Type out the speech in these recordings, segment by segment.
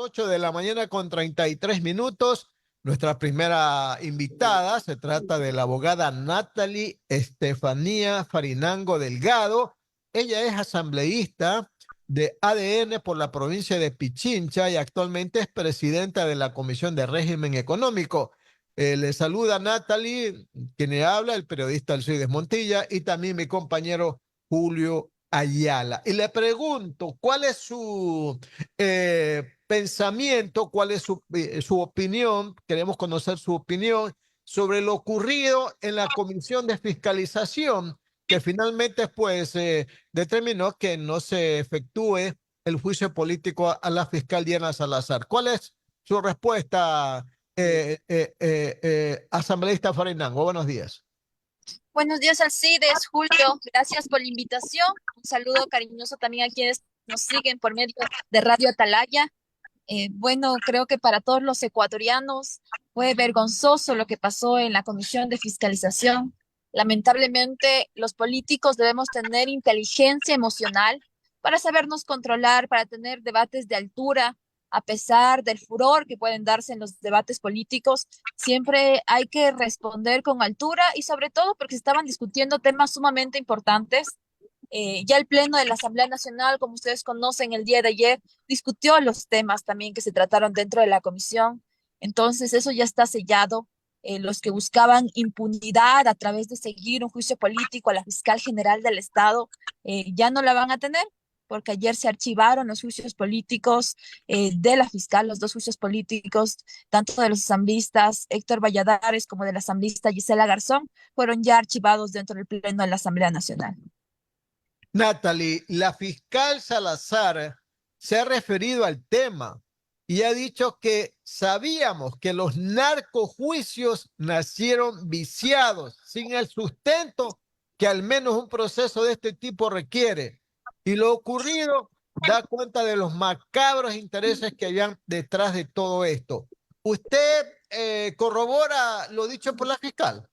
8 de la mañana con 33 minutos. Nuestra primera invitada se trata de la abogada Natalie Estefanía Farinango Delgado. Ella es asambleísta de ADN por la provincia de Pichincha y actualmente es presidenta de la Comisión de Régimen Económico. Le saluda Natalie, quien le habla, el periodista Alcides Montilla y también mi compañero Julio Ayala. Y le pregunto, ¿cuál es su pensamiento, cuál es su opinión? Queremos conocer su opinión sobre lo ocurrido en la Comisión de Fiscalización, que finalmente pues determinó que no se efectúe el juicio político a la fiscal Diana Salazar. ¿Cuál es su respuesta, asambleísta Farinango? Buenos días. Buenos días, Alcides, Julio. Gracias por la invitación. Un saludo cariñoso también a quienes nos siguen por medio de Radio Atalaya. Bueno, creo que para todos los ecuatorianos fue vergonzoso lo que pasó en la Comisión de Fiscalización. Lamentablemente, los políticos debemos tener inteligencia emocional para sabernos controlar, para tener debates de altura, a pesar del furor que pueden darse en los debates políticos. Siempre hay que responder con altura y sobre todo porque estaban discutiendo temas sumamente importantes. Ya el Pleno de la Asamblea Nacional, como ustedes conocen, el día de ayer discutió los temas también que se trataron dentro de la comisión. Entonces, eso ya está sellado. Los que buscaban impunidad a través de seguir un juicio político a la fiscal general del Estado ya no la van a tener, porque ayer se archivaron los juicios políticos de la fiscal, los dos juicios políticos, tanto de los asambleístas Héctor Valladares como de la asambleísta Gisela Garzón, fueron ya archivados dentro del Pleno de la Asamblea Nacional. Natalie, la fiscal Salazar se ha referido al tema y ha dicho que sabíamos que los narcojuicios nacieron viciados, sin el sustento que al menos un proceso de este tipo requiere. Y lo ocurrido da cuenta de los macabros intereses que habían detrás de todo esto. ¿Usted corrobora lo dicho por la fiscal?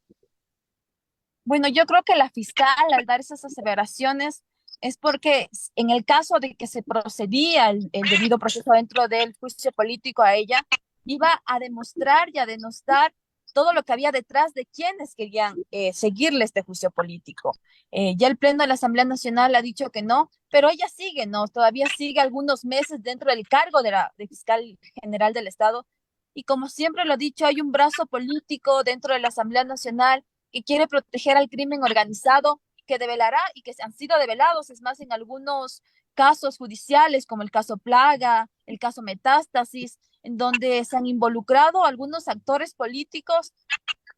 Bueno, yo creo que la fiscal al dar esas aseveraciones es porque en el caso de que se procedía el debido proceso dentro del juicio político a ella, iba a demostrar y a denostar todo lo que había detrás de quienes querían seguirle este juicio político. Ya el Pleno de la Asamblea Nacional ha dicho que no, pero ella sigue, ¿no? Todavía sigue algunos meses dentro del cargo de fiscal general del Estado. Y como siempre lo he dicho, hay un brazo político dentro de la Asamblea Nacional que quiere proteger al crimen organizado, que develará y que han sido develados, es más, en algunos casos judiciales, como el caso Plaga, el caso Metástasis, en donde se han involucrado algunos actores políticos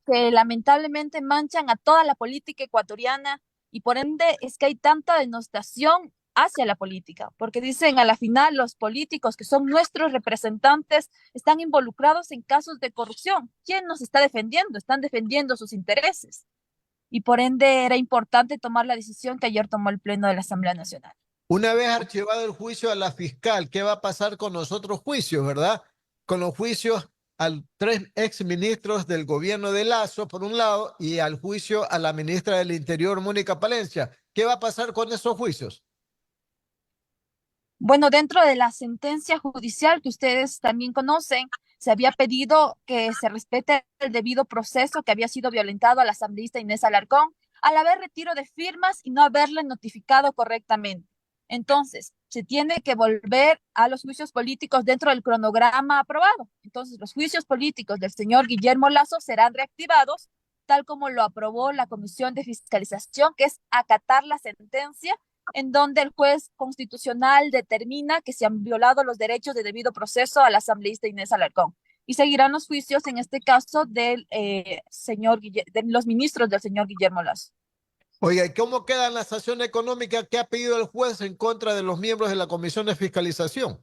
que lamentablemente manchan a toda la política ecuatoriana y por ende es que hay tanta denostación hacia la política, porque dicen a la final los políticos que son nuestros representantes están involucrados en casos de corrupción. ¿Quién nos está defendiendo? Están defendiendo sus intereses. Y por ende era importante tomar la decisión que ayer tomó el Pleno de la Asamblea Nacional. Una vez archivado el juicio a la fiscal, ¿qué va a pasar con los otros juicios, verdad? Con los juicios a tres exministros del gobierno de Lazo, por un lado, y al juicio a la ministra del Interior, Mónica Palencia. ¿Qué va a pasar con esos juicios? Bueno, dentro de la sentencia judicial que ustedes también conocen, se había pedido que se respete el debido proceso que había sido violentado a la asambleísta Inés Alarcón al haber retiro de firmas y no haberle notificado correctamente. Entonces, se tiene que volver a los juicios políticos dentro del cronograma aprobado. Entonces, los juicios políticos del señor Guillermo Lazo serán reactivados, tal como lo aprobó la Comisión de Fiscalización, que es acatar la sentencia en donde el juez constitucional determina que se han violado los derechos de debido proceso a la asambleísta Inés Alarcón. Y seguirán los juicios, en este caso, del de los ministros del señor Guillermo Lazo. Oiga, ¿y cómo queda la sanción económica que ha pedido el juez en contra de los miembros de la Comisión de Fiscalización?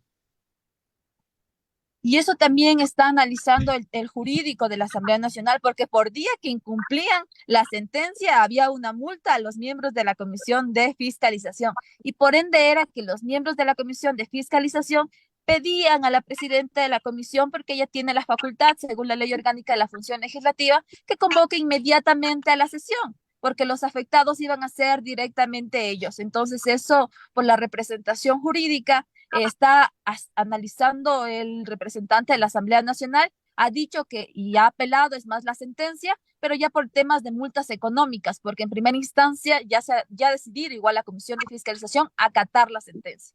Y eso también está analizando el jurídico de la Asamblea Nacional, porque por día que incumplían la sentencia había una multa a los miembros de la Comisión de Fiscalización. Y por ende era que los miembros de la Comisión de Fiscalización pedían a la presidenta de la comisión, porque ella tiene la facultad, según la ley orgánica de la función legislativa, que convoque inmediatamente a la sesión, porque los afectados iban a ser directamente ellos. Entonces eso, por la representación jurídica, está analizando el representante de la Asamblea Nacional, ha dicho que y ha apelado, es más, la sentencia, pero ya por temas de multas económicas, porque en primera instancia ya ha decidido igual la Comisión de Fiscalización acatar la sentencia.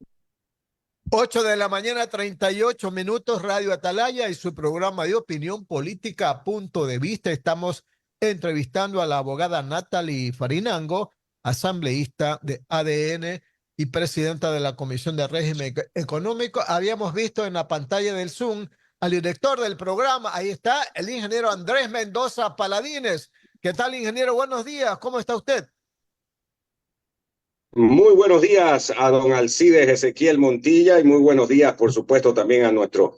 8 de la mañana, 38 minutos, Radio Atalaya y su programa de opinión política, Punto de Vista. Estamos entrevistando a la abogada Natalie Farinango, asambleísta de ADN y presidenta de la Comisión de Régimen Económico. Habíamos visto en la pantalla del Zoom al director del programa. Ahí está el ingeniero Andrés Mendoza Paladines. ¿Qué tal, ingeniero? Buenos días. ¿Cómo está usted? Muy buenos días a don Alcides Ezequiel Montilla y muy buenos días, por supuesto, también a nuestro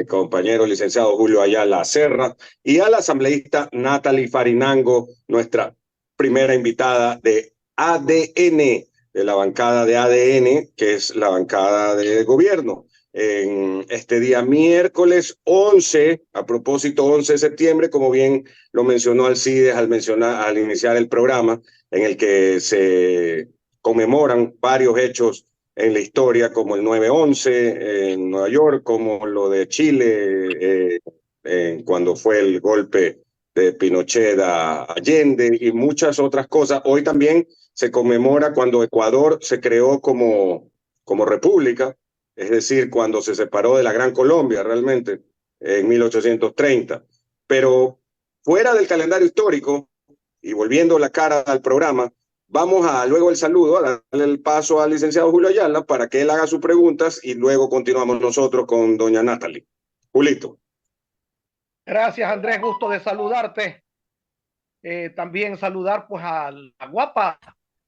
compañero licenciado Julio Ayala Serra y a la asambleísta Natalie Farinango, nuestra primera invitada de ADN, de la bancada de ADN, que es la bancada de gobierno. En este día miércoles 11, a propósito 11 de septiembre, como bien lo mencionó Alcides al iniciar el programa, en el que se conmemoran varios hechos en la historia, como el 9/11 en Nueva York, como lo de Chile, cuando fue el golpe de Pinochet a Allende y muchas otras cosas. Hoy también se conmemora cuando Ecuador se creó como república, es decir, cuando se separó de la Gran Colombia realmente en 1830. Pero fuera del calendario histórico y volviendo la cara al programa, vamos a luego el saludo, a darle el paso al licenciado Julio Ayala para que él haga sus preguntas y luego continuamos nosotros con doña Natalie. Julito. Gracias, Andrés, gusto de saludarte. También saludar pues a la guapa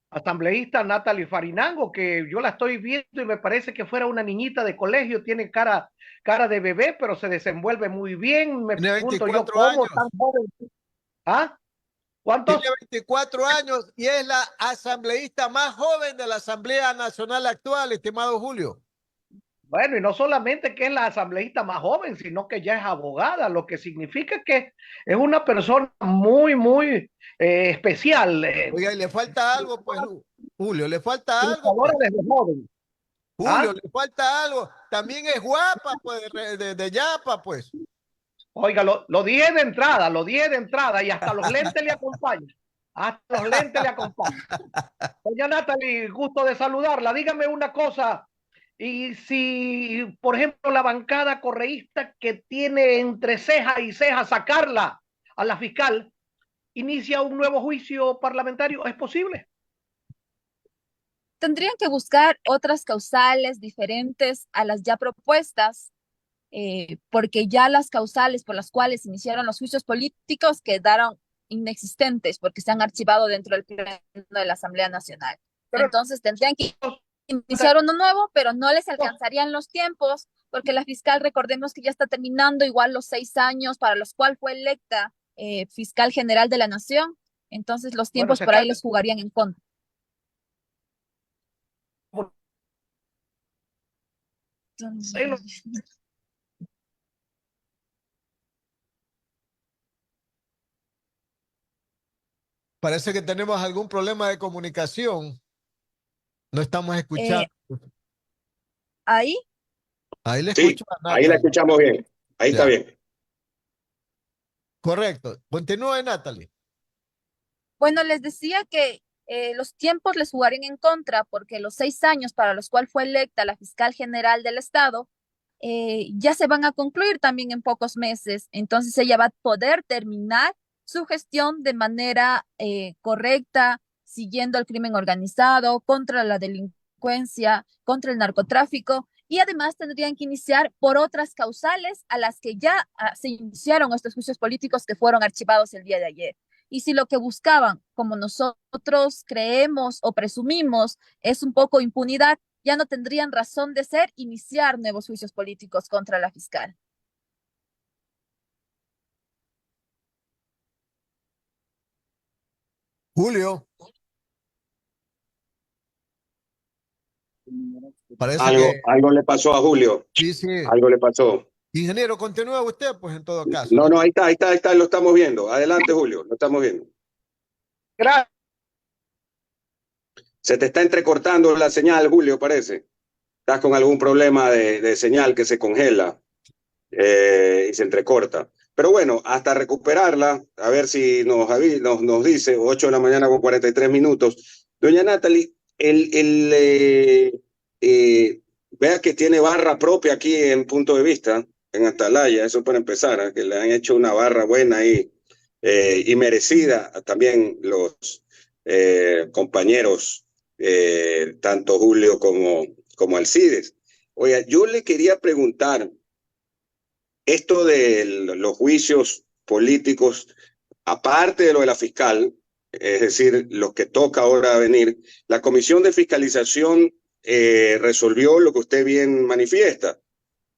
asambleísta Natalie Farinango, que yo la estoy viendo y me parece que fuera una niñita de colegio, tiene cara de bebé, pero se desenvuelve muy bien. Me Tiene pregunto yo, 24 ¿cómo años. tan joven? ¿Ah? ¿Cuántos? Tiene 24 años y es la asambleísta más joven de la Asamblea Nacional actual, estimado Julio. Bueno, y no solamente que es la asambleísta más joven, sino que ya es abogada, lo que significa que es una persona muy especial. Oiga, y le falta algo, pues, Julio, le falta algo, pues. Desde joven. Julio, ¿Ah? le falta algo. También es guapa, pues, de Yapa, pues. Oiga, lo dije de entrada y hasta los lentes le acompañan. Hasta los lentes le acompañan. Doña Natalie, gusto de saludarla. Dígame una cosa. Y si, por ejemplo, la bancada correísta que tiene entre ceja y ceja sacarla a la fiscal, inicia un nuevo juicio parlamentario, ¿es posible? Tendrían que buscar otras causales diferentes a las ya propuestas, porque ya las causales por las cuales iniciaron los juicios políticos quedaron inexistentes porque se han archivado dentro del Pleno de la Asamblea Nacional. Pero entonces tendrían que iniciar uno nuevo, pero no les alcanzarían los tiempos porque la fiscal, recordemos que ya está terminando igual los 6 años para los cuales fue electa fiscal general de la Nación. Entonces los tiempos por ahí les jugarían en contra. Parece que tenemos algún problema de comunicación. No estamos escuchando. Ahí. Ahí le Sí, escucho a Natalie. ahí la escuchamos bien. Ahí ya. Está bien. Correcto. Continúe, Natalie. Bueno, les decía que los tiempos les jugarían en contra porque los 6 años para los cuales fue electa la fiscal general del Estado ya se van a concluir también en pocos meses. Entonces ella va a poder terminar su gestión de manera correcta, siguiendo el crimen organizado, contra la delincuencia, contra el narcotráfico. Y además tendrían que iniciar por otras causales a las que ya se iniciaron estos juicios políticos que fueron archivados el día de ayer. Y si lo que buscaban, como nosotros creemos o presumimos, es un poco impunidad, ya no tendrían razón de ser iniciar nuevos juicios políticos contra la fiscal. Julio. Parece que Algo le pasó a Julio. sí, sí. Algo le pasó. Ingeniero, continúa usted, pues, en todo caso. No, ahí está, lo estamos viendo. Adelante, Julio, lo estamos viendo. Gracias. Se te está entrecortando la señal, Julio, parece. Estás con algún problema de señal que se congela y se entrecorta. Pero bueno, hasta recuperarla, a ver si nos dice, 8 de la mañana con 43 minutos. Doña Natalie, vea que tiene barra propia aquí en Punto de Vista, en Atalaya, eso para empezar, que le han hecho una barra buena ahí y merecida también los compañeros, tanto Julio como Alcides. Oiga, yo le quería preguntar, esto de los juicios políticos, aparte de lo de la fiscal, es decir, lo que toca ahora venir, la Comisión de Fiscalización resolvió lo que usted bien manifiesta,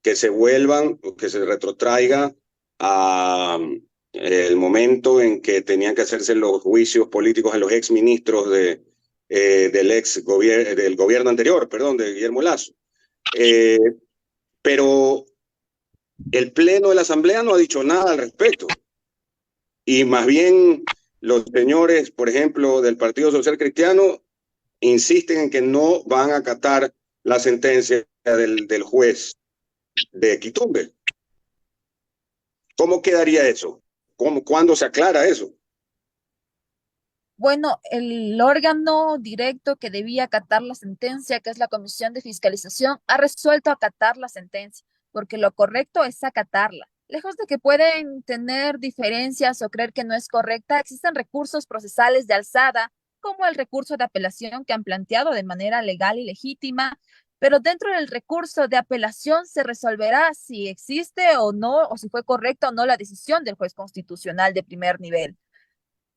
que se vuelvan, que se retrotraiga a el momento en que tenían que hacerse los juicios políticos a los exministros del gobierno anterior, perdón, de Guillermo Lasso. Pero el Pleno de la Asamblea no ha dicho nada al respecto. Y más bien los señores, por ejemplo, del Partido Social Cristiano, insisten en que no van a acatar la sentencia del juez de Quitumbe. ¿Cómo quedaría eso? ¿Cuándo se aclara eso? Bueno, el órgano directo que debía acatar la sentencia, que es la Comisión de Fiscalización, ha resuelto acatar la sentencia, porque lo correcto es acatarla. Lejos de que pueden tener diferencias o creer que no es correcta, existen recursos procesales de alzada, como el recurso de apelación que han planteado de manera legal y legítima, pero dentro del recurso de apelación se resolverá si existe o no, o si fue correcta o no la decisión del juez constitucional de primer nivel,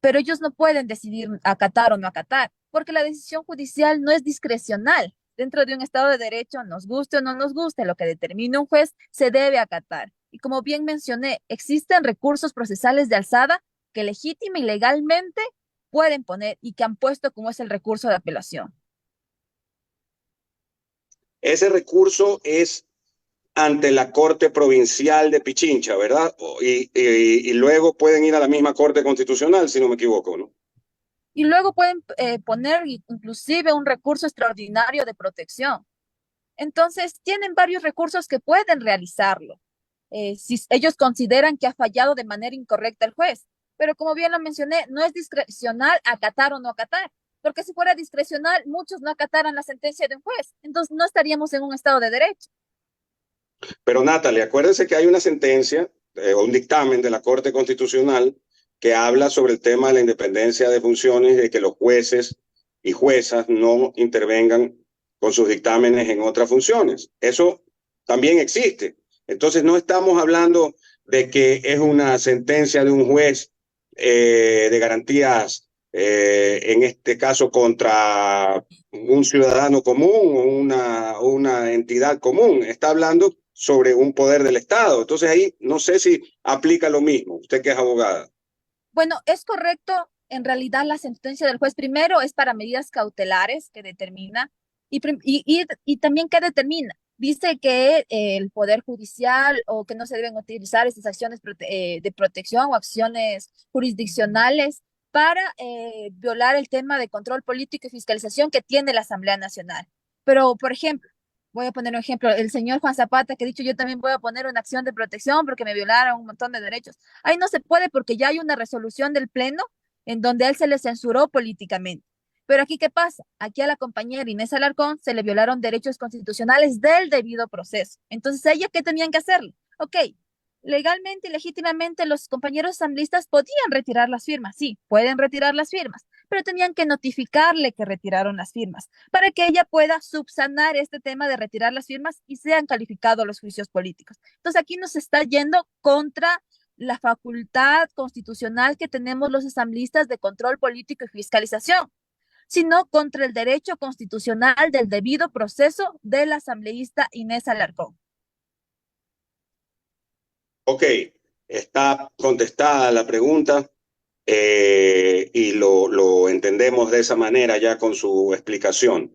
pero ellos no pueden decidir acatar o no acatar, porque la decisión judicial no es discrecional. Dentro de un Estado de Derecho, nos guste o no nos guste, lo que determine un juez se debe acatar. Y como bien mencioné, existen recursos procesales de alzada que legítima y legalmente pueden poner y que han puesto como es el recurso de apelación. Ese recurso es ante la Corte Provincial de Pichincha, ¿verdad? Y luego pueden ir a la misma Corte Constitucional, si no me equivoco, ¿no? Y luego pueden poner inclusive un recurso extraordinario de protección. Entonces, tienen varios recursos que pueden realizarlo, si ellos consideran que ha fallado de manera incorrecta el juez. Pero como bien lo mencioné, no es discrecional acatar o no acatar, porque si fuera discrecional, muchos no acataran la sentencia de un juez. Entonces, no estaríamos en un Estado de Derecho. Pero Natalia, acuérdense que hay una sentencia o un dictamen de la Corte Constitucional que habla sobre el tema de la independencia de funciones y de que los jueces y juezas no intervengan con sus dictámenes en otras funciones. Eso también existe. Entonces no estamos hablando de que es una sentencia de un juez de garantías, en este caso contra un ciudadano común o una entidad común. Está hablando sobre un poder del Estado. Entonces ahí no sé si aplica lo mismo, usted que es abogada. Bueno, es correcto. En realidad, la sentencia del juez primero es para medidas cautelares que determina y también que determina. Dice que el Poder Judicial o que no se deben utilizar estas acciones de protección o acciones jurisdiccionales para violar el tema de control político y fiscalización que tiene la Asamblea Nacional. Pero, por ejemplo, voy a poner un ejemplo, el señor Juan Zapata, que ha dicho yo también voy a poner una acción de protección porque me violaron un montón de derechos. Ahí no se puede porque ya hay una resolución del Pleno en donde a él se le censuró políticamente. Pero aquí, ¿qué pasa? Aquí a la compañera Inés Alarcón se le violaron derechos constitucionales del debido proceso. Entonces, ¿ella qué tenían que hacerlo? Ok, legalmente y legítimamente los compañeros asambleístas podían retirar las firmas, sí, pueden retirar las firmas, pero tenían que notificarle que retiraron las firmas para que ella pueda subsanar este tema de retirar las firmas y sean calificados los juicios políticos. Entonces, aquí nos está yendo contra la facultad constitucional que tenemos los asambleístas de control político y fiscalización, sino contra el derecho constitucional del debido proceso del asambleísta Inés Alarcón. Ok, está contestada la pregunta y lo entendemos de esa manera ya con su explicación.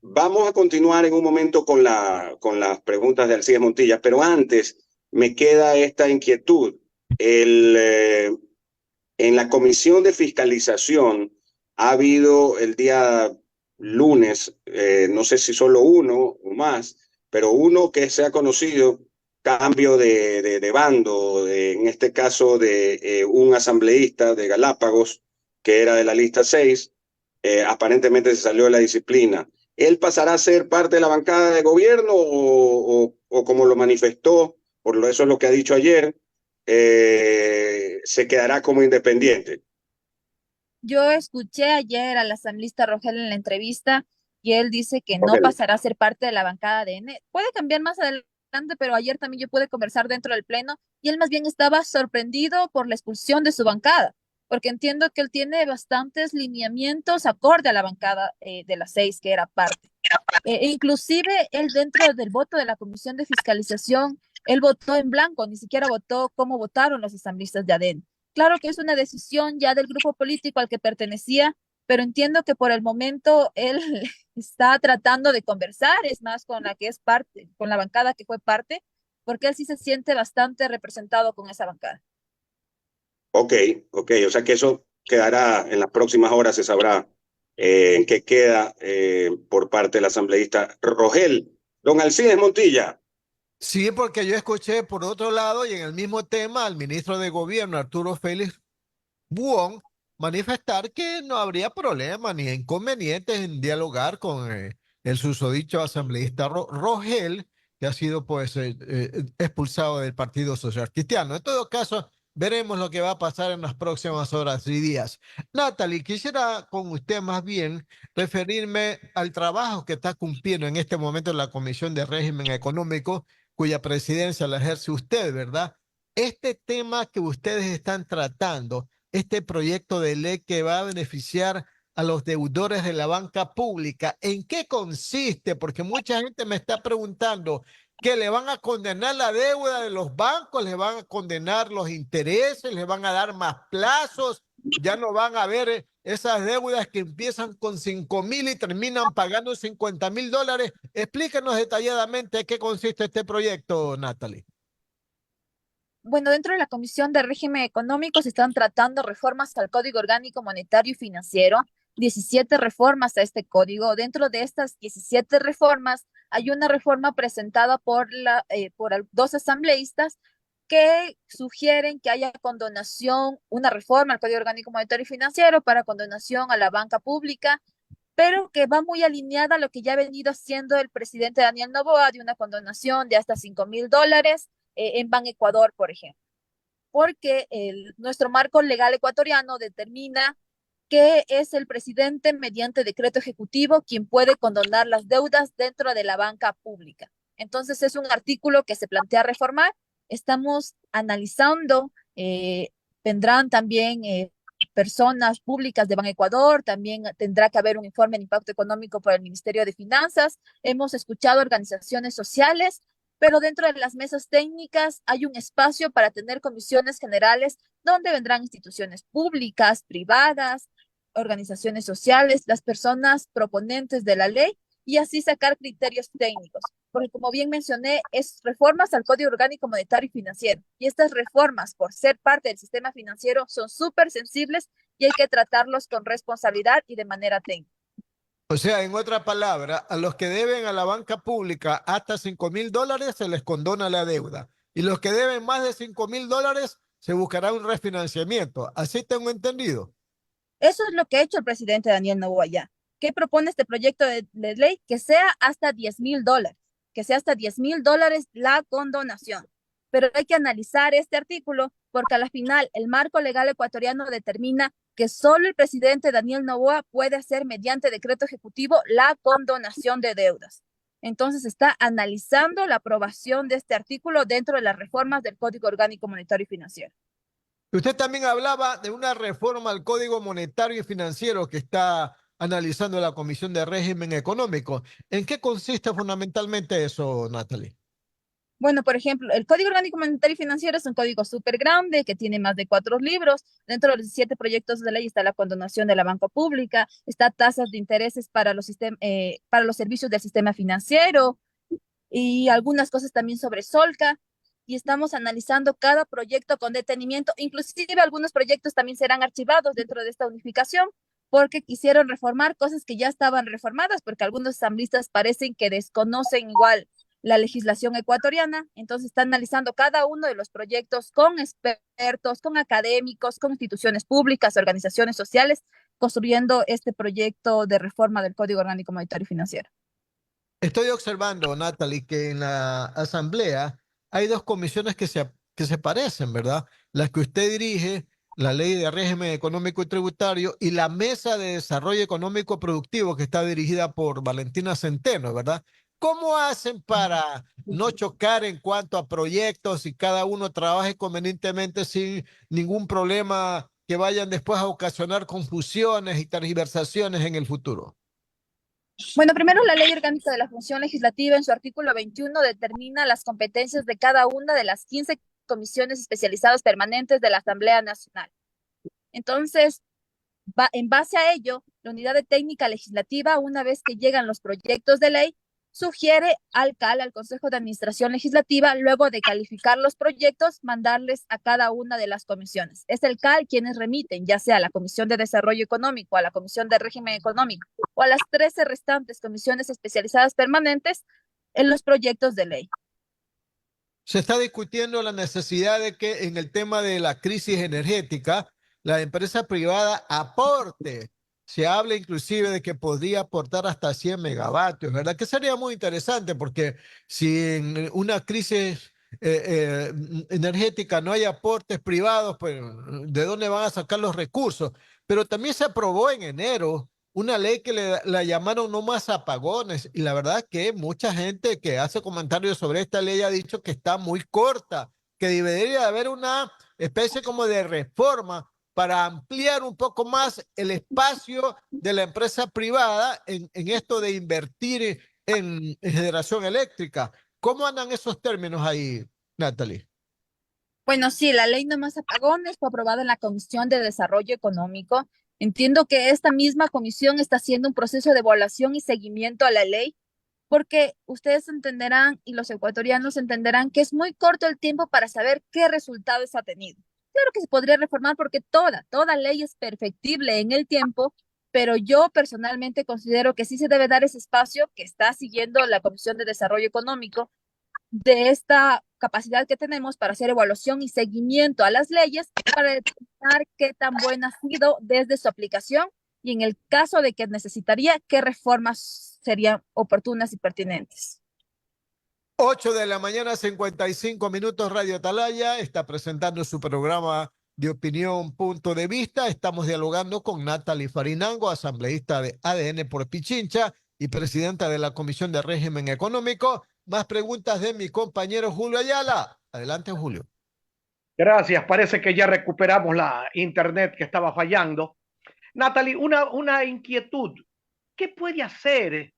Vamos a continuar en un momento con las preguntas de Alcides Montilla, pero antes me queda esta inquietud. En la Comisión de Fiscalización ha habido el día lunes, no sé si solo uno o más, pero uno que se ha conocido cambio de bando, en este caso de un asambleísta de Galápagos, que era de la lista 6, aparentemente se salió de la disciplina. ¿Él pasará a ser parte de la bancada de gobierno o como lo manifestó, eso es lo que ha dicho ayer, se quedará como independiente? Yo escuché ayer al asambleísta Rogel en la entrevista y él dice que no Rogel. pasará a ser parte de la bancada de N. Puede cambiar más adelante, pero ayer también yo pude conversar dentro del pleno y él más bien estaba sorprendido por la expulsión de su bancada, porque entiendo que él tiene bastantes lineamientos acorde a la bancada de las 6 que era parte. Inclusive él dentro del voto de la Comisión de Fiscalización, él votó en blanco, ni siquiera votó cómo votaron los asambleístas de ADN. Claro que es una decisión ya del grupo político al que pertenecía, pero entiendo que por el momento él está tratando de conversar, es más con la que es parte, con la bancada que fue parte, porque él sí se siente bastante representado con esa bancada. Ok, ok, o sea que eso quedará en las próximas horas, se sabrá en qué queda por parte del asambleísta Rogel. Don Alcides Montilla. Sí, porque yo escuché por otro lado y en el mismo tema al ministro de Gobierno, Arturo Félix Buón, manifestar que no habría problema ni inconvenientes en dialogar con el susodicho asambleísta Rogel, que ha sido pues expulsado del Partido Social Cristiano. En todo caso, veremos lo que va a pasar en las próximas horas y días. Natalie, quisiera con usted más bien referirme al trabajo que está cumpliendo en este momento la Comisión de Régimen Económico, cuya presidencia la ejerce usted, ¿verdad? Este tema que ustedes están tratando, este proyecto de ley que va a beneficiar a los deudores de la banca pública, ¿en qué consiste? Porque mucha gente me está preguntando que le van a condenar la deuda de los bancos, le van a condenar los intereses, le van a dar más plazos, ya no van a ver esas deudas que empiezan con 5,000 y terminan pagando $50,000. Explícanos detalladamente en qué consiste este proyecto, Natalie. Bueno, dentro de la Comisión de Régimen Económico se están tratando reformas al Código Orgánico Monetario y Financiero, 17 reformas a este código. Dentro de estas 17 reformas hay una reforma presentada por dos asambleístas que sugieren que haya condonación, una reforma al Código Orgánico Monetario y Financiero para condonación a la banca pública, pero que va muy alineada a lo que ya ha venido haciendo el presidente Daniel Noboa de una condonación de hasta $5,000 en Ban Ecuador, por ejemplo, porque nuestro marco legal ecuatoriano determina que es el presidente mediante decreto ejecutivo quien puede condonar las deudas dentro de la banca pública. Entonces es un artículo que se plantea reformar. Estamos analizando, vendrán también personas públicas de Ban Ecuador, también tendrá que haber un informe de impacto económico por el Ministerio de Finanzas. Hemos escuchado organizaciones sociales, pero dentro de las mesas técnicas hay un espacio para tener comisiones generales donde vendrán instituciones públicas, privadas, organizaciones sociales, las personas proponentes de la ley y así sacar criterios técnicos. Porque como bien mencioné, es reformas al Código Orgánico Monetario y Financiero. Y estas reformas, por ser parte del sistema financiero, son súper sensibles y hay que tratarlos con responsabilidad y de manera técnica. O sea, en otra palabra, a los que deben a la banca pública hasta $5,000 se les condona la deuda. Y los que deben más de $5,000 se buscará un refinanciamiento. Así tengo entendido. Eso es lo que ha hecho el presidente Daniel Noboa ya. ¿Qué propone este proyecto de ley? Que sea hasta $10,000, que sea hasta $10,000 la condonación. Pero hay que analizar este artículo porque a la final el marco legal ecuatoriano determina que solo el presidente Daniel Noboa puede hacer mediante decreto ejecutivo la condonación de deudas. Entonces está analizando la aprobación de este artículo dentro de las reformas del Código Orgánico Monetario y Financiero. Usted también hablaba de una reforma al Código Monetario y Financiero que está analizando la Comisión de Régimen Económico. ¿En qué consiste fundamentalmente eso, Natalie? Bueno, por ejemplo, el Código Orgánico Monetario y Financiero es un código súper grande que tiene más de 4 libros. Dentro de los 17 proyectos de ley está la condonación de la banca pública, está tasas de intereses para los servicios del sistema financiero y algunas cosas también sobre Solca. Y estamos analizando cada proyecto con detenimiento. Inclusive algunos proyectos también serán archivados dentro de esta unificación porque quisieron reformar cosas que ya estaban reformadas, porque algunos asambleístas parecen que desconocen igual la legislación ecuatoriana. Entonces están analizando cada uno de los proyectos con expertos, con académicos, con instituciones públicas, organizaciones sociales, construyendo este proyecto de reforma del Código Orgánico Monetario y Financiero. Estoy observando, Natalie, que en la Asamblea hay dos comisiones que se parecen, ¿verdad? La que usted dirige, la Ley de Régimen Económico y Tributario, y la Mesa de Desarrollo Económico Productivo, que está dirigida por Valentina Centeno, ¿verdad? ¿Cómo hacen para no chocar en cuanto a proyectos y cada uno trabaje convenientemente sin ningún problema que vayan después a ocasionar confusiones y tergiversaciones en el futuro? Bueno, primero la Ley Orgánica de la Función Legislativa en su artículo 21 determina las competencias de cada una de las 15 comisiones especializadas permanentes de la Asamblea Nacional. Entonces, en base a ello, la Unidad de Técnica Legislativa, una vez que llegan los proyectos de ley, sugiere al CAL, al Consejo de Administración Legislativa, luego de calificar los proyectos, mandarles a cada una de las comisiones. Es el CAL quienes remiten, ya sea a la Comisión de Desarrollo Económico, a la Comisión de Régimen Económico o a las 13 restantes comisiones especializadas permanentes en los proyectos de ley. Se está discutiendo la necesidad de que en el tema de la crisis energética, la empresa privada aporte. Se habla inclusive de que podría aportar hasta 100 megavatios, ¿verdad? Que sería muy interesante porque si en una crisis energética no hay aportes privados, pues ¿de dónde van a sacar los recursos? Pero también se aprobó en enero una ley que la llamaron no más apagones, y la verdad que mucha gente que hace comentarios sobre esta ley ha dicho que está muy corta, que debería haber una especie como de reforma para ampliar un poco más el espacio de la empresa privada en esto de invertir en generación eléctrica. ¿Cómo andan esos términos ahí, Natalie? Bueno, sí, la ley No Más Apagones fue aprobada en la Comisión de Desarrollo Económico. Entiendo que esta misma comisión está haciendo un proceso de evaluación y seguimiento a la ley, porque ustedes entenderán y los ecuatorianos entenderán que es muy corto el tiempo para saber qué resultados ha tenido. Claro que se podría reformar porque toda ley es perfectible en el tiempo, pero yo personalmente considero que sí se debe dar ese espacio que está siguiendo la Comisión de Desarrollo Económico de esta capacidad que tenemos para hacer evaluación y seguimiento a las leyes para determinar qué tan buena ha sido desde su aplicación y en el caso de que necesitaría, qué reformas serían oportunas y pertinentes. 8 de la mañana, 55 minutos, Radio Atalaya está presentando su programa de opinión, punto de vista. Estamos dialogando con Natalie Farinango, asambleísta de ADN por Pichincha y presidenta de la Comisión de Régimen Económico. Más preguntas de mi compañero Julio Ayala. Adelante, Julio. Gracias, parece que ya recuperamos la internet que estaba fallando. Natalie, una inquietud. ¿Qué puede hacer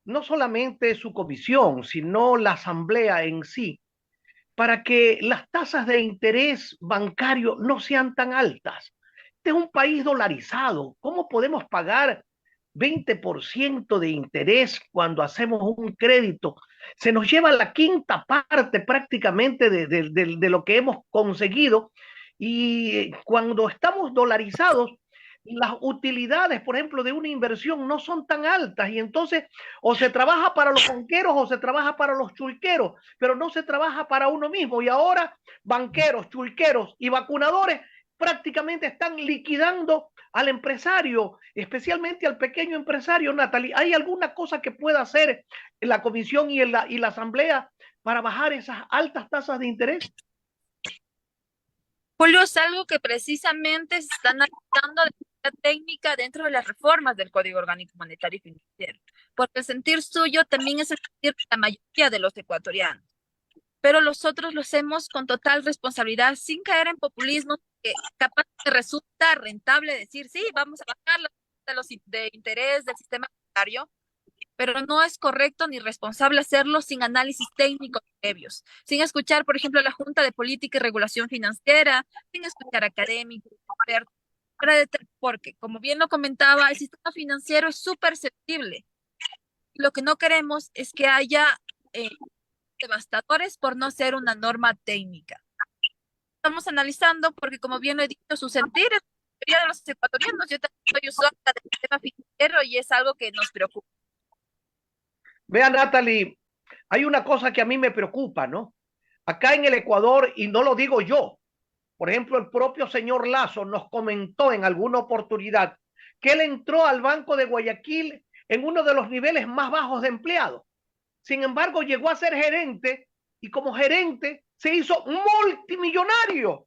no solamente su comisión, sino la asamblea en sí, para que las tasas de interés bancario no sean tan altas? Este es un país dolarizado. ¿Cómo podemos pagar 20% de interés cuando hacemos un crédito? Se nos lleva la quinta parte prácticamente de lo que hemos conseguido, y cuando estamos dolarizados, las utilidades, por ejemplo, de una inversión no son tan altas, y entonces o se trabaja para los banqueros o se trabaja para los chulqueros, pero no se trabaja para uno mismo. Y ahora banqueros, chulqueros y vacunadores prácticamente están liquidando al empresario, especialmente al pequeño empresario. Natalie, ¿hay alguna cosa que pueda hacer en la comisión y la asamblea para bajar esas altas tasas de interés? Julio, es algo que precisamente se está analizando de manera técnica dentro de las reformas del Código Orgánico Monetario y Financiero, porque el sentir suyo también es el sentir de la mayoría de los ecuatorianos, pero nosotros lo hacemos con total responsabilidad, sin caer en populismo, que capaz que resulta rentable decir, sí, vamos a bajar los de interés del sistema bancario, pero no es correcto ni responsable hacerlo sin análisis técnicos previos, sin escuchar, por ejemplo, a la Junta de Política y Regulación Financiera, sin escuchar a académicos, expertos, porque, como bien lo comentaba, el sistema financiero es súper sensible. Lo que no queremos es que haya devastadores por no ser una norma técnica. Estamos analizando porque, como bien lo he dicho, su sentir es mayoría de los ecuatorianos. Yo también soy usuaria del sistema financiero y es algo que nos preocupa. Vea, Natalie, hay una cosa que a mí me preocupa, ¿no? Acá en el Ecuador, y no lo digo yo, por ejemplo, el propio señor Lazo nos comentó en alguna oportunidad que él entró al Banco de Guayaquil en uno de los niveles más bajos de empleados. Sin embargo, llegó a ser gerente y como gerente se hizo multimillonario.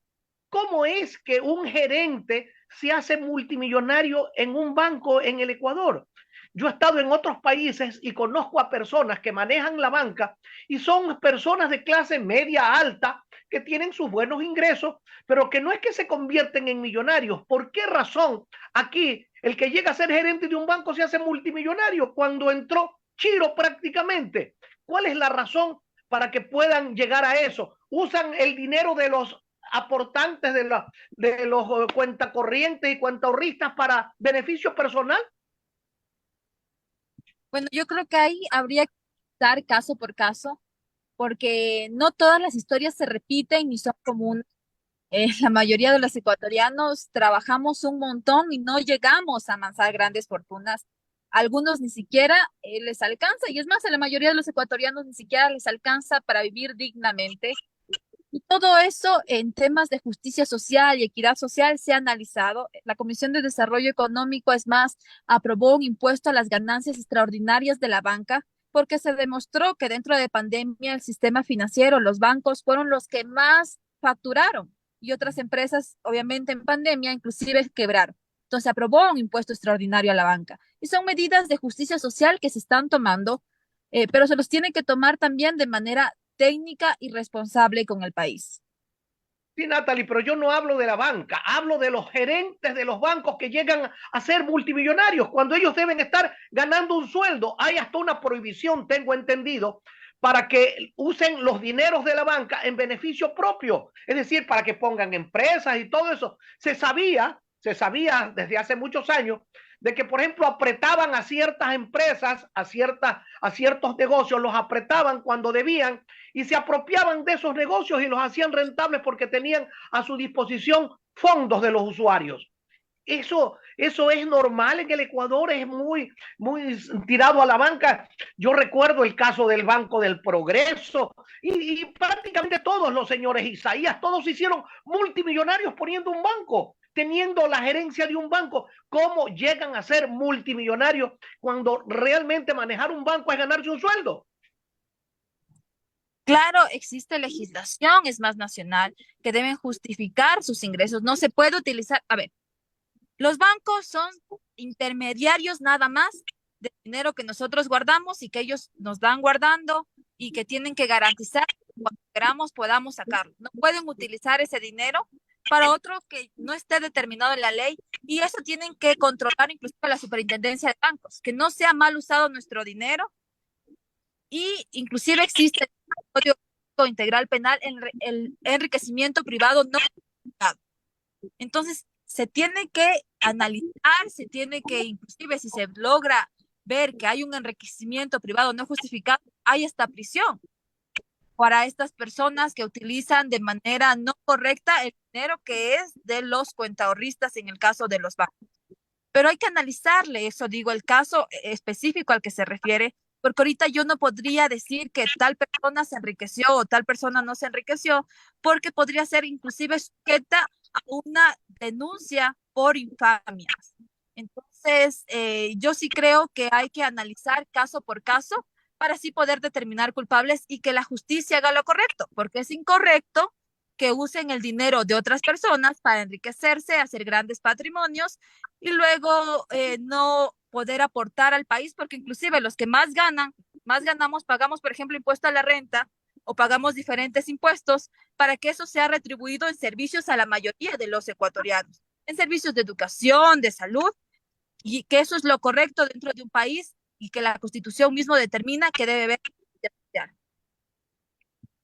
¿Cómo es que un gerente se hace multimillonario en un banco en el Ecuador? Yo he estado en otros países y conozco a personas que manejan la banca y son personas de clase media alta que tienen sus buenos ingresos, pero que no es que se convierten en millonarios. ¿Por qué razón aquí el que llega a ser gerente de un banco se hace multimillonario cuando entró Chiro prácticamente? ¿Cuál es la razón para que puedan llegar a eso? Usan el dinero de los aportantes de los cuentacorrientes y cuentahorristas para beneficio personal. Bueno, yo creo que ahí habría que dar caso por caso, porque no todas las historias se repiten ni son comunes. La mayoría de los ecuatorianos trabajamos un montón y no llegamos a amasar grandes fortunas. Algunos ni siquiera les alcanza, y es más, a la mayoría de los ecuatorianos ni siquiera les alcanza para vivir dignamente. Y todo eso en temas de justicia social y equidad social se ha analizado. La Comisión de Desarrollo Económico, es más, aprobó un impuesto a las ganancias extraordinarias de la banca porque se demostró que dentro de pandemia el sistema financiero, los bancos fueron los que más facturaron y otras empresas, obviamente en pandemia, inclusive quebraron. Entonces aprobó un impuesto extraordinario a la banca. Y son medidas de justicia social que se están tomando, pero se los tiene que tomar también de manera técnica y responsable con el país. Sí, Natalie, pero yo no hablo de la banca, hablo de los gerentes de los bancos que llegan a ser multimillonarios cuando ellos deben estar ganando un sueldo. Hay hasta una prohibición, tengo entendido, para que usen los dineros de la banca en beneficio propio, es decir, para que pongan empresas y todo eso. Se sabía desde hace muchos años de que, por ejemplo, apretaban a ciertas empresas, a ciertos negocios, los apretaban cuando debían y se apropiaban de esos negocios y los hacían rentables porque tenían a su disposición fondos de los usuarios. Eso es normal en el Ecuador, es muy tirado a la banca. Yo recuerdo el caso del Banco del Progreso y prácticamente todos los señores Isaías, todos se hicieron multimillonarios poniendo un banco, teniendo la gerencia de un banco. ¿Cómo llegan a ser multimillonarios cuando realmente manejar un banco es ganarse un sueldo? Claro, existe legislación, es más nacional, que deben justificar sus ingresos. No se puede utilizar, a ver, los bancos son intermediarios nada más de dinero que nosotros guardamos y que ellos nos dan guardando y que tienen que garantizar que cuando queramos podamos sacarlo. No pueden utilizar ese dinero para otro que no esté determinado en la ley y eso tienen que controlar incluso la superintendencia de bancos, que no sea mal usado nuestro dinero y inclusive existe el Código Integral Penal en el enriquecimiento privado no justificado. Entonces, se tiene que analizar, se tiene que, inclusive si se logra ver que hay un enriquecimiento privado no justificado, hay hasta prisión para estas personas que utilizan de manera no correcta el dinero que es de los cuentahorristas en el caso de los bancos. Pero hay que analizarle, eso digo, el caso específico al que se refiere, porque ahorita yo no podría decir que tal persona se enriqueció o tal persona no se enriqueció, porque podría ser inclusive sujeta a una denuncia por infamias. Entonces, yo sí creo que hay que analizar caso por caso para así poder determinar culpables y que la justicia haga lo correcto, porque es incorrecto que usen el dinero de otras personas para enriquecerse, hacer grandes patrimonios y luego no poder aportar al país, porque inclusive los que más ganan, más ganamos, pagamos, por ejemplo, impuesto a la renta o pagamos diferentes impuestos para que eso sea retribuido en servicios a la mayoría de los ecuatorianos, en servicios de educación, de salud, y que eso es lo correcto dentro de un país y que la Constitución mismo determina que debe haber.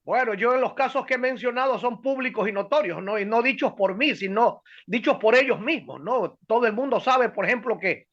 Bueno, yo en los casos que he mencionado son públicos y notorios, ¿no? Y no dichos por mí, sino dichos por ellos mismos, ¿no? Todo el mundo sabe, por ejemplo, que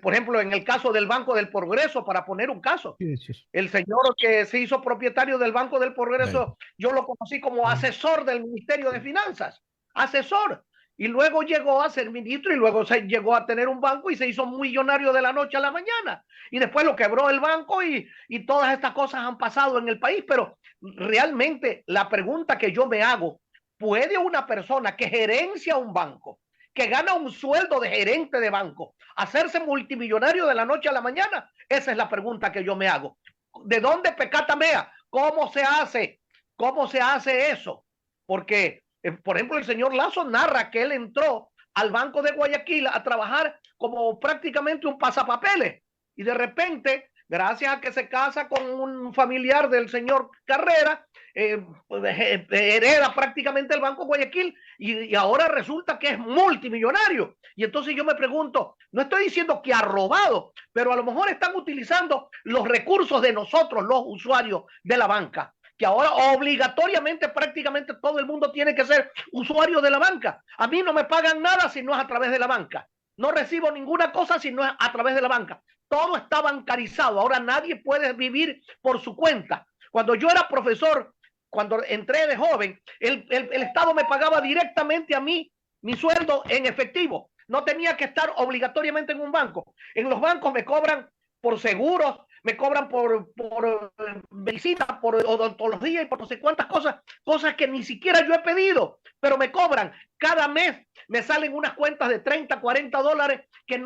por ejemplo, en el caso del Banco del Progreso, para poner un caso, el señor que se hizo propietario del Banco del Progreso, yo lo conocí como asesor del Ministerio de Finanzas, asesor. y luego llegó a ser ministro y luego llegó a tener un banco y se hizo millonario de la noche a la mañana. Y después lo quebró el banco y todas estas cosas han pasado en el país. Pero realmente la pregunta que yo me hago, ¿puede una persona que gerencia un banco, que gana un sueldo de gerente de banco, hacerse multimillonario de la noche a la mañana? Esa es la pregunta que yo me hago. ¿De dónde pecata mea? ¿Cómo se hace? ¿Cómo se hace eso? Porque por ejemplo, el señor Lazo narra que él entró al Banco de Guayaquil a trabajar como prácticamente un pasapapeles y de repente, gracias a que se casa con un familiar del señor Carrera, hereda prácticamente el Banco de Guayaquil y ahora resulta que es multimillonario. Y entonces yo me pregunto, no estoy diciendo que ha robado, pero a lo mejor están utilizando los recursos de nosotros, los usuarios de la banca, que ahora obligatoriamente prácticamente todo el mundo tiene que ser usuario de la banca. A mí no me pagan nada si no es a través de la banca. No recibo ninguna cosa si no es a través de la banca. Todo está bancarizado. Ahora nadie puede vivir por su cuenta. Cuando yo era profesor, cuando entré de joven, el Estado me pagaba directamente a mí mi sueldo en efectivo. No tenía que estar obligatoriamente en un banco. En los bancos me cobran por seguros, me cobran por medicina, por odontología y por no sé cuántas cosas que ni siquiera yo he pedido, pero me cobran. Cada mes me salen unas cuentas de 30, 40 dólares que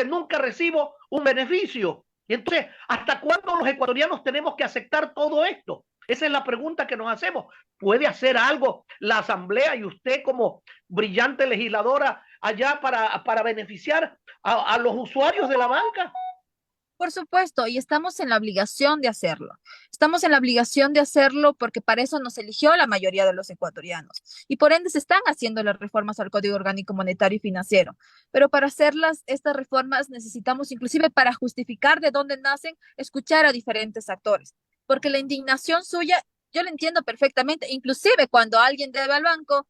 nunca recibo un beneficio. Y entonces, ¿hasta cuándo los ecuatorianos tenemos que aceptar todo esto? Esa es la pregunta que nos hacemos. ¿Puede hacer algo la Asamblea y usted como brillante legisladora allá para beneficiar a los usuarios de la banca? Por supuesto, y estamos en la obligación de hacerlo. Estamos en la obligación de hacerlo porque para eso nos eligió la mayoría de los ecuatorianos. Y por ende se están haciendo las reformas al Código Orgánico Monetario y Financiero. Pero para hacerlas, estas reformas necesitamos, inclusive para justificar de dónde nacen, escuchar a diferentes actores. Porque la indignación suya, yo la entiendo perfectamente. Inclusive cuando alguien debe al banco,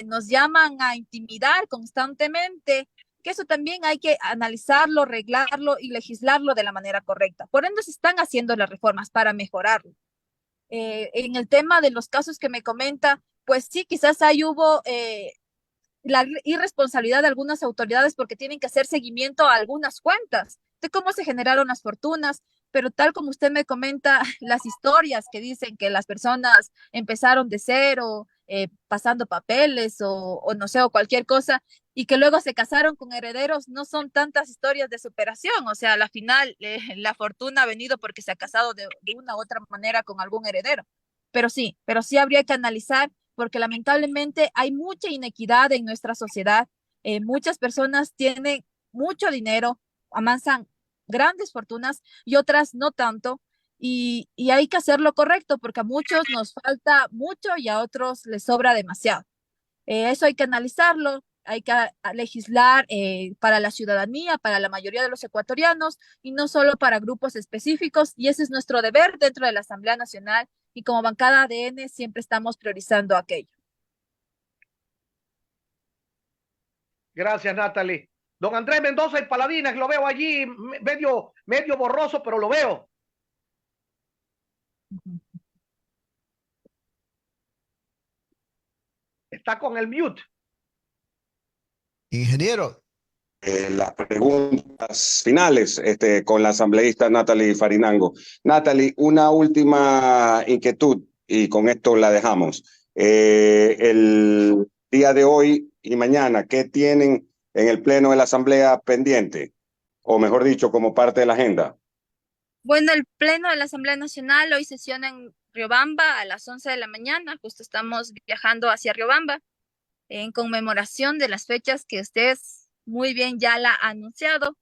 nos llaman a intimidar constantemente, que eso también hay que analizarlo, arreglarlo y legislarlo de la manera correcta. Por ende, se están haciendo las reformas para mejorarlo. En el tema de los casos que me comenta, pues sí, quizás ahí hubo la irresponsabilidad de algunas autoridades porque tienen que hacer seguimiento a algunas cuentas de cómo se generaron las fortunas, pero tal como usted me comenta, las historias que dicen que las personas empezaron de cero, pasando papeles o no sé, o cualquier cosa, y que luego se casaron con herederos, no son tantas historias de superación, o sea, a la final la fortuna ha venido porque se ha casado de una u otra manera con algún heredero, pero sí habría que analizar porque lamentablemente hay mucha inequidad en nuestra sociedad. Muchas personas tienen mucho dinero, amansan grandes fortunas y otras no tanto. Y hay que hacerlo correcto porque a muchos nos falta mucho y a otros les sobra demasiado. Eso hay que analizarlo, hay que legislar para la ciudadanía, para la mayoría de los ecuatorianos y no solo para grupos específicos. Y ese es nuestro deber dentro de la Asamblea Nacional y como bancada ADN siempre estamos priorizando aquello. Gracias, Natalie. Don Andrés Mendoza y Paladinas, lo veo allí medio borroso, pero lo veo. Está con el mute. Ingeniero. Las preguntas finales con la asambleísta Natalie Farinango. Natalie, una última inquietud y con esto la dejamos. El día de hoy y mañana, ¿qué tienen en el pleno de la asamblea pendiente? O mejor dicho, como parte de la agenda. Bueno, el pleno de la Asamblea Nacional hoy sesiona en Riobamba a las 11 de la mañana. Justo estamos viajando hacia Riobamba en conmemoración de las fechas que usted muy bien ya la ha anunciado.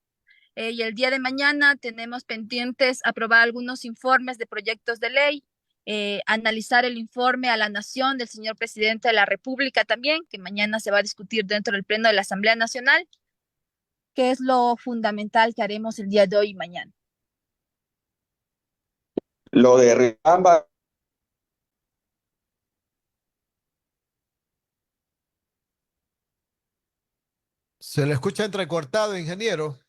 Y el día de mañana tenemos pendientes aprobar algunos informes de proyectos de ley, analizar el informe a la Nación del señor presidente de la República también, que mañana se va a discutir dentro del pleno de la Asamblea Nacional, que es lo fundamental que haremos el día de hoy y mañana. Lo de Riobamba. Se le escucha entrecortado, ingeniero.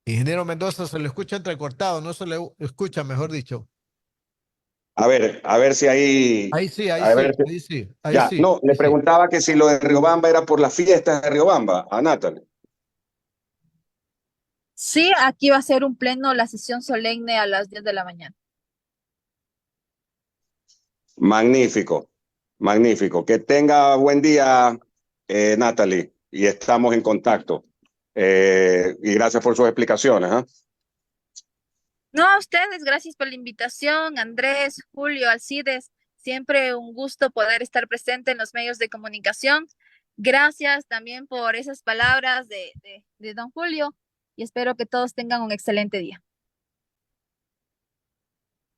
Ingeniero Mendoza, se le escucha entrecortado, no se le escucha, mejor dicho. A ver si ahí... Ahí sí, ahí a sí, ver si- ahí sí, ahí Ya, sí, no, le ahí sí. preguntaba que si lo de Riobamba era por las fiestas de Riobamba, a Natalie. Sí, aquí va a ser un pleno, la sesión solemne a las 10 de la mañana. Magnífico, magnífico. Que tenga buen día, Natalie, y estamos en contacto. Y gracias por sus explicaciones. ¿Ah? No, a ustedes, gracias por la invitación, Andrés, Julio, Alcides, siempre un gusto poder estar presente en los medios de comunicación. Gracias también por esas palabras de don Julio y espero que todos tengan un excelente día.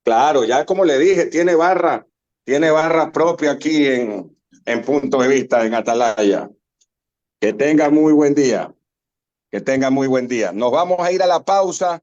Claro, ya como le dije, tiene barra propia aquí en Punto de Vista, en Atalaya. Que tenga muy buen día, que tenga muy buen día. Nos vamos a ir a la pausa.